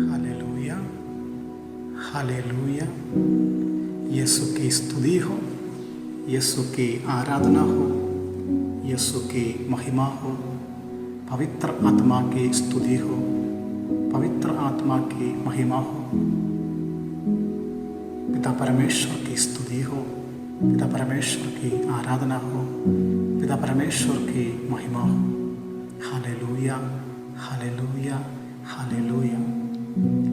Hallelujah, hallelujah. यीशु की स्तुति हो, यीशु की आराधना हो, यीशु की महिमा हो, पवित्र आत्मा की स्तुति हो, पवित्र आत्मा की महिमा हो। पिता परमेश्वर की स्तुति हो, पिता परमेश्वर की आराधना हो, पिता परमेश्वर की महिमा हो। Hallelujah, hallelujah, hallelujah.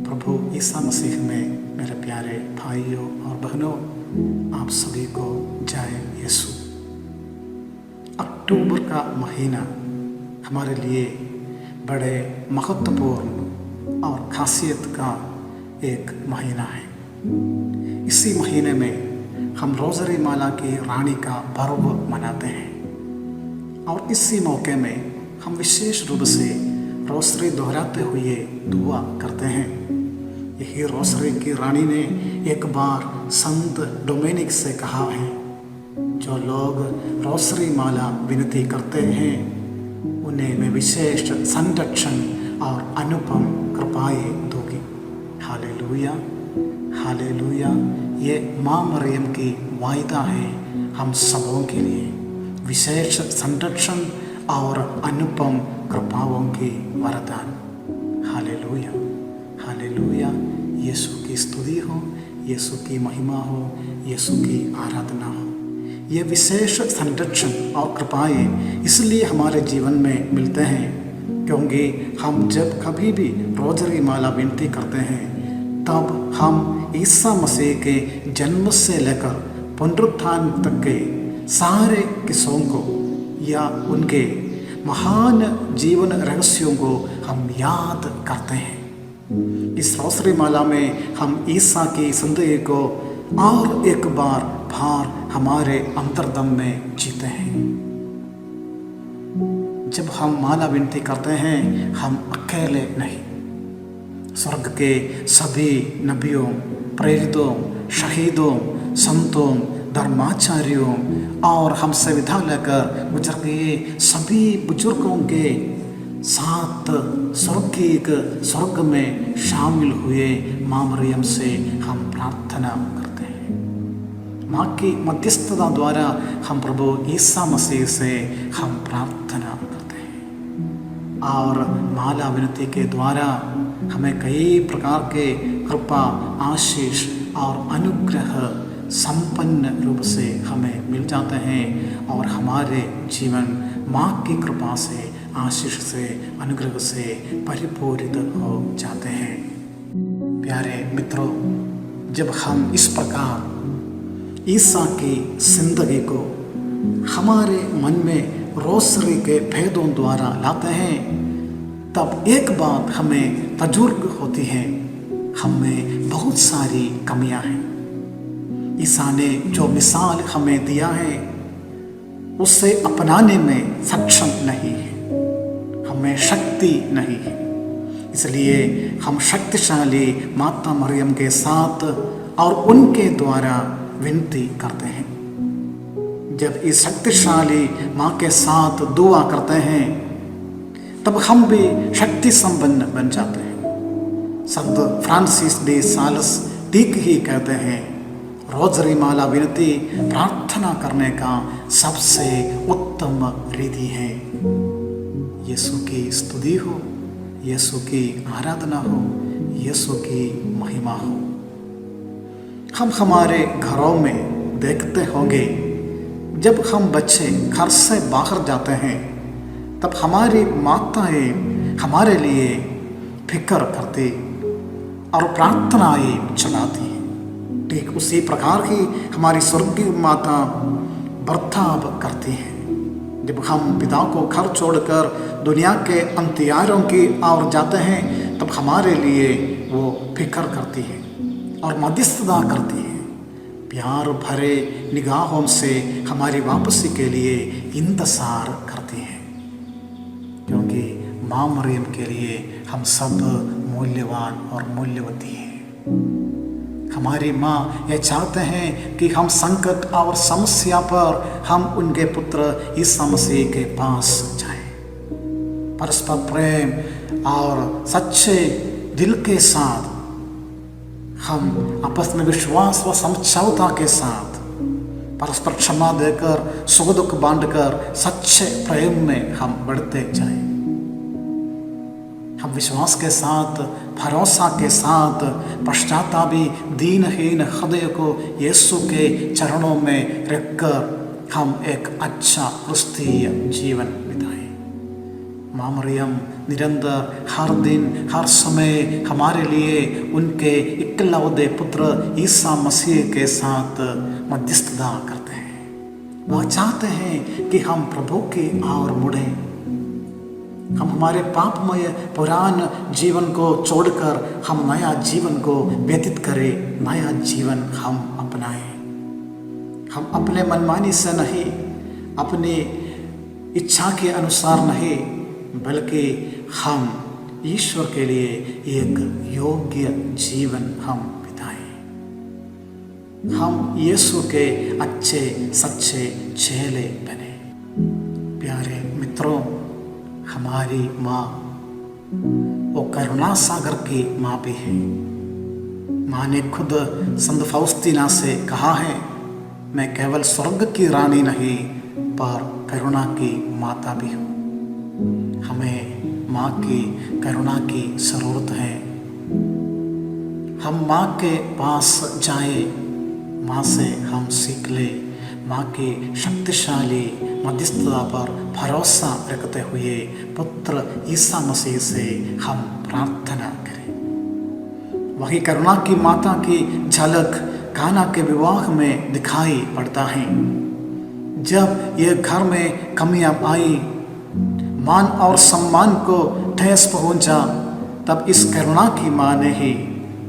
प्रभु ईसा मसीह में मेरे प्यारे भाइयों और बहनों, आप सभी को जय यीशु। अक्टूबर का महीना हमारे लिए बड़े महत्वपूर्ण और खासियत का एक महीना है। इसी महीने में हम रोज़री माला की रानी का पर्व मनाते हैं और इसी मौके में हम विशेष रूप से रोसरी दोहराते हुए दुआ करते हैं। यही रोसरी की रानी ने एक बार संत डोमिनिक से कहा है, जो लोग रोसरी माला विनती करते हैं उन्हें मैं विशेष संरक्षण और अनुपम कृपाएं दूंगी। Hallelujah, hallelujah. ये माँ मरियम की वायदा है हम सबों के लिए, विशेष संरक्षण और अनुपम कृपाओं की वरदान। Hallelujah, hallelujah. यीशु की स्तुति हो, यीशु की महिमा हो, यीशु की आराधना हो। ये विशेष संरक्षण और कृपाएं इसलिए हमारे जीवन में मिलते हैं क्योंकि हम जब कभी भी रोजरी माला विनती करते हैं तब हम ईसा मसीह के जन्म से लेकर पुनरुत्थान तक के सारे किस्सों को या उनके महान जीवन रहस्यों को हम याद करते हैं। इस रोजरी माला में हम ईसा की जिंदगी को और एक बार हमारे अंतर्दम में जीते हैं। जब हम माला विनती करते हैं हम अकेले नहीं, स्वर्ग के सभी नबियों, प्रेरितों, शहीदों, संतों, धर्माचार्यों और हमसे विदा लेकर गुजर गए सभी बुजुर्गों के साथ स्वर्ग में शामिल हुए माँ मरियम से हम प्रार्थना करते हैं। माँ की मध्यस्थता द्वारा हम प्रभु ईसा मसीह से हम प्रार्थना करते हैं और माला विनती के द्वारा हमें कई प्रकार के कृपा, आशीष और अनुग्रह संपन्न रूप से हमें मिल जाते हैं और हमारे जीवन माँ की कृपा से, आशीष से, अनुग्रह से परिपूरित हो जाते हैं। प्यारे मित्रों, जब हम इस प्रकार ईसा की जिंदगी को हमारे मन में रोशनी के भेदों द्वारा लाते हैं तब एक बात हमें तजुर्बा होती है, हमें बहुत सारी कमियां हैं। ईसा ने जो मिसाल हमें दिया है उसे अपनाने में सक्षम नहीं है, हमें शक्ति नहीं है। इसलिए हम शक्तिशाली माता मरियम के साथ और उनके द्वारा विनती करते हैं। जब इस शक्तिशाली माँ के साथ दुआ करते हैं तब हम भी शक्ति संपन्न बन जाते हैं। संत फ्रांसिस डे सालस ठीक ही कहते हैं, रोजरी माला विनती प्रार्थना करने का सबसे उत्तम रीति है। यीशु की स्तुति हो, यीशु की आराधना हो, यीशु की महिमा हो। हम हमारे घरों में देखते होंगे जब हम बच्चे घर से बाहर जाते हैं तब हमारी माताएं हमारे लिए फिक्र करती और प्रार्थनाएं चलाती हैं। ठीक उसी प्रकार ही हमारी स्वर्गीय माता बर्ताव करती हैं। जब हम पिता को घर छोड़कर दुनिया के अंधियारों की ओर जाते हैं तब हमारे लिए वो फिक्र करती है और मध्यस्थता करती है। प्यार भरे निगाहों से हमारी वापसी के लिए इंतजार करती है, क्योंकि माँ मरियम के लिए हम सब मूल्यवान और मूल्यवती हैं। हमारी माँ ये चाहते हैं कि हम संकट और समस्या पर हम उनके पुत्र ईसा मसीह के पास जाएं। परस्पर प्रेम और सच्चे दिल के साथ हम आपस में विश्वास व समझौता के साथ परस्पर क्षमा देकर सुख दुख बांटकर सच्चे प्रेम में हम बढ़ते जाएं। हम विश्वास के साथ, भरोसा के साथ, पश्चातापी दीनहीन हृदय को यीशु के चरणों में रखकर हम एक अच्छा क्रिस्तीय जीवन बिताएं। माँ मरियम निरंतर हर दिन हर समय हमारे लिए उनके इकलौते पुत्र ईसा मसीह के साथ मध्यस्थता करते हैं। वह चाहते हैं कि हम प्रभु की ओर मुड़ें, हम हमारे पापमय पुरान जीवन को छोड़कर हम नया जीवन को व्यतीत करें, नया जीवन हम अपनाएं। हम अपने मनमानी से नहीं, अपनी इच्छा के अनुसार नहीं, बल्कि हम ईश्वर के लिए एक योग्य जीवन हम बिताएं। हम यीशु के अच्छे सच्चे चेले बने। प्यारे मित्रों, हमारी माँ वो करुणा सागर की माँ भी है। माँ ने खुद संत फौस्तीना से कहा है, मैं केवल स्वर्ग की रानी नहीं पर करुणा की माता भी हूँ। हमें माँ की करुणा की ज़रूरत है। हम माँ के पास जाए, माँ से हम सीख ले, माँ की शक्तिशाली मध्यस्थता पर भरोसा रखते हुए पुत्र ईसा मसीह से हम प्रार्थना करें। वही करुणा की माता की झलक काना के विवाह में दिखाई पड़ता है। जब ये घर में कमियां आई, मान और सम्मान को ठेस पहुंचा, तब इस करुणा की माँ ने ही,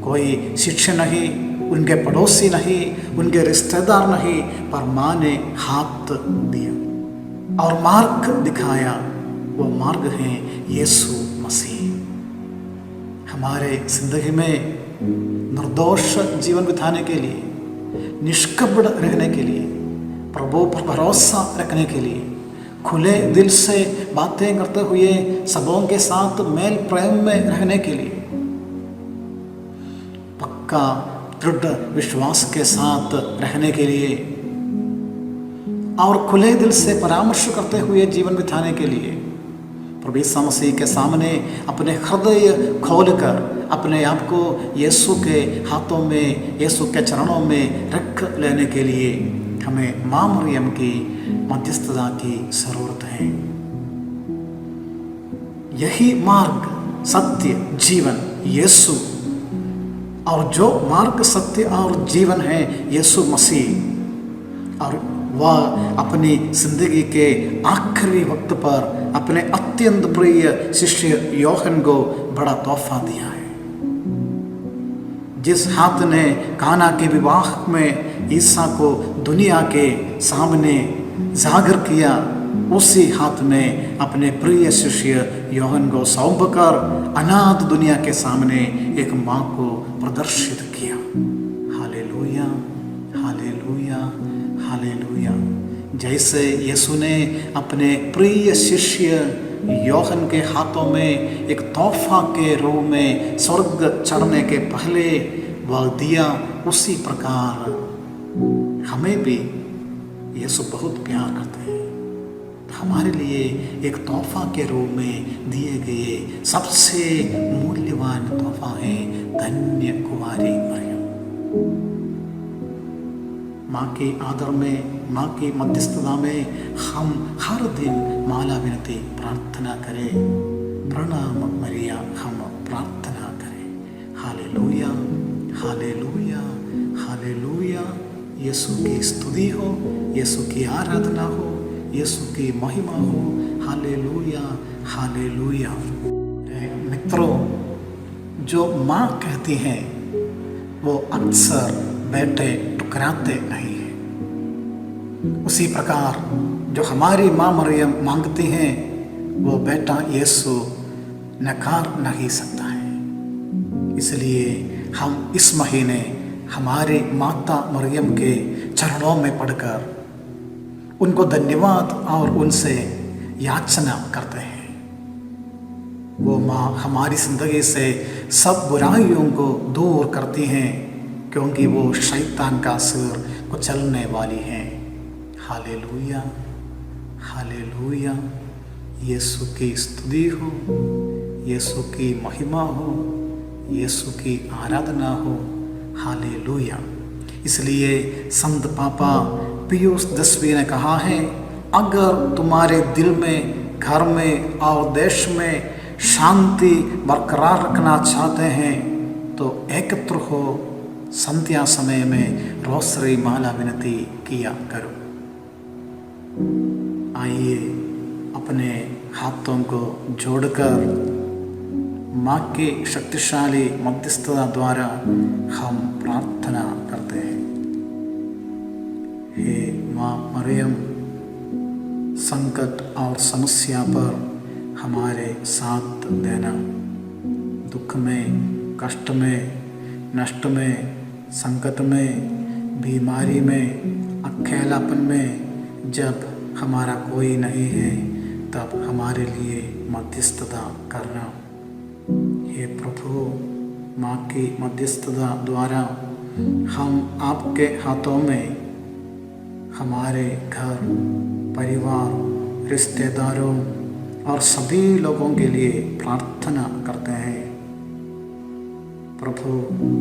कोई शिष्य नहीं, उनके पड़ोसी नहीं, उनके रिश्तेदार नहीं, पर माँ ने हाथ दिया और मार्ग दिखाया। वो मार्ग है यीशु मसीह। हमारे जिंदगी में निर्दोष जीवन बिताने के लिए, निष्कपट रहने के लिए, प्रभु पर भरोसा रखने के लिए, खुले दिल से बातें करते हुए सबों के साथ मेल प्रेम में रहने के लिए, पक्का दृढ़ विश्वास के साथ रहने के लिए और खुले दिल से परामर्श करते हुए जीवन बिताने के लिए प्रभु यीशु मसीह के सामने अपने हृदय खोलकर अपने आप को यीशु के हाथों में, यीशु के चरणों में रख लेने के लिए हमें माँ मरियम की मध्यस्थता की जरूरत है। यही मार्ग, सत्य, जीवन यीशु, और जो मार्ग, सत्य और जीवन है यीशु मसीह, और वह अपनी जिंदगी के आखिरी वक्त पर अपने अत्यंत प्रिय शिष्य यूहन्ना को बड़ा तोहफा दिया है। जिस हाथ ने काना के विवाह में ईसा को दुनिया के सामने जागर किया, उसी हाथ ने अपने प्रिय शिष्य यूहन्ना को सौंपकर अनाथ दुनिया के सामने एक माँ को प्रदर्शित किया। Hallelujah, hallelujah, hallelujah. जैसे यीशु ने अपने प्रिय शिष्य यूहन्ना के हाथों में एक तोहफा के रूप में स्वर्ग चढ़ने के पहले वह दिया, उसी प्रकार हमें भी यीशु बहुत प्यार करते हैं। हमारे लिए एक तोहफा के रूप में दिए गए सबसे मूल्यवान तोहफा है धन्य कुमारी मरियम। माँ के आदर में, माँ की मध्यस्थता में हम हर दिन माला विनती प्रार्थना करें। प्रणाम मरिया हम प्रार्थना करें। Hallelujah, hallelujah, hallelujah. यीशु की स्तुति हो, यीशु की आराधना हो, यीशु की महिमा हो। Hallelujah, hallelujah. मित्रों, जो माँ कहती हैं वो अक्सर बेटे टुकराते नहीं हैं। उसी प्रकार जो हमारी माँ मरियम मांगती हैं वो बेटा यीशु नकार नहीं सकता है। इसलिए हम इस महीने हमारी माता मरियम के चरणों में पड़कर उनको धन्यवाद और उनसे याचना करते हैं। वो माँ हमारी जिंदगी से सब बुराइयों को दूर करती हैं, क्योंकि वो शैतान का सिर कुचलने वाली हैं। Hallelujah, hallelujah. यीशु की स्तुति हो, यीशु की महिमा हो, यीशु की आराधना हो। हालेलुया। इसलिए संत पापा पियुस 10वें ने कहा है, अगर तुम्हारे दिल में, घर में और देश में शांति बरकरार रखना चाहते हैं तो एकत्र हो संध्या समय में रोसरी माला विनती किया करो। आइए अपने हाथों को जोड़कर माँ के शक्तिशाली मध्यस्थता द्वारा हम प्रार्थना करते हैं। हे माँ मरियम, संकट और समस्या पर हमारे साथ देना। दुख में, कष्ट में, नष्ट में, संकट में, बीमारी में, अकेलापन में, जब हमारा कोई नहीं है तब हमारे लिए मध्यस्थता करना। हे प्रभु, माँ की मध्यस्थता द्वारा हम आपके हाथों में हमारे घर, परिवार, रिश्तेदारों और सभी लोगों के लिए प्रार्थना करते हैं। प्रभु,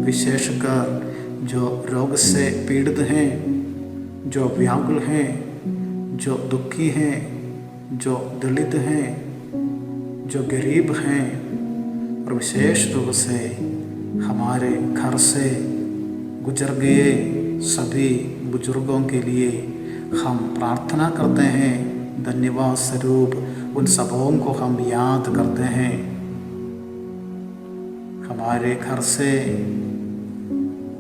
विशेषकर जो रोग से पीड़ित हैं, जो व्याकुल हैं, जो दुखी हैं, जो दलित हैं, जो गरीब हैं, और विशेष रूप से हमारे घर से गुजर गए सभी बुजुर्गों के लिए हम प्रार्थना करते हैं। धन्यवाद स्वरूप उन सबों को हम याद करते हैं। हमारे घर से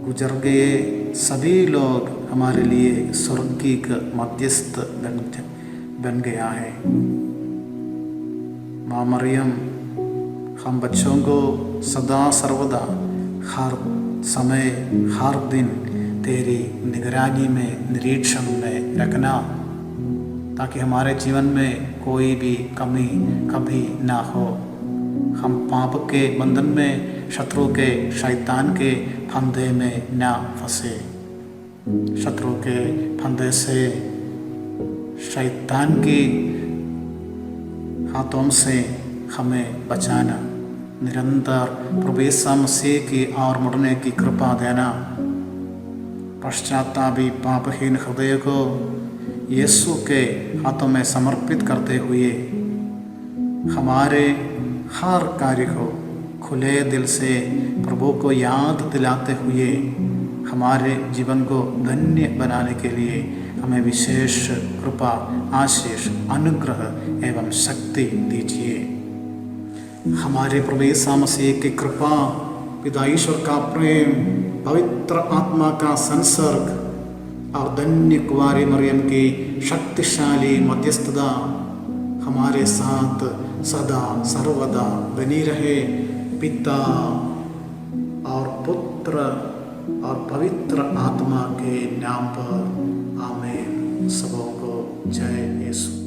गुजर गए सभी लोग हमारे लिए स्वर्गीय मध्यस्थ बन गया है। माँ मरियम हम बच्चों को सदा सर्वदा हर समय हर दिन तेरी निगरानी में, निरीक्षण में रखना, ताकि हमारे जीवन में कोई भी कमी कभी ना हो। हम पाप के बंधन में, शत्रु के, शैतान के फंदे में ना फंसे। शत्रु के फंदे से, शैतान की हाथों से हमें बचाना। निरंतर प्रभु यीशु मसीह की ओर मुड़ने की कृपा देना। पश्चातापी पापहीन हृदय को यीशु के हाथों में समर्पित करते हुए हमारे हर कार्य को खुले दिल से प्रभु को याद दिलाते हुए हमारे जीवन को धन्य बनाने के लिए हमें विशेष कृपा, आशीष, अनुग्रह एवं शक्ति दीजिए। हमारे प्रभु यीशु मसीह की कृपा, पिता ईश्वर का प्रेम, पवित्र आत्मा का संसर्ग और धन्य कुंवारी मरियम की शक्तिशाली मध्यस्थता हमारे साथ सदा सर्वदा बनी रहे। पिता और पुत्र और पवित्र आत्मा के नाम पर आमीन। सबों को जय यीशु।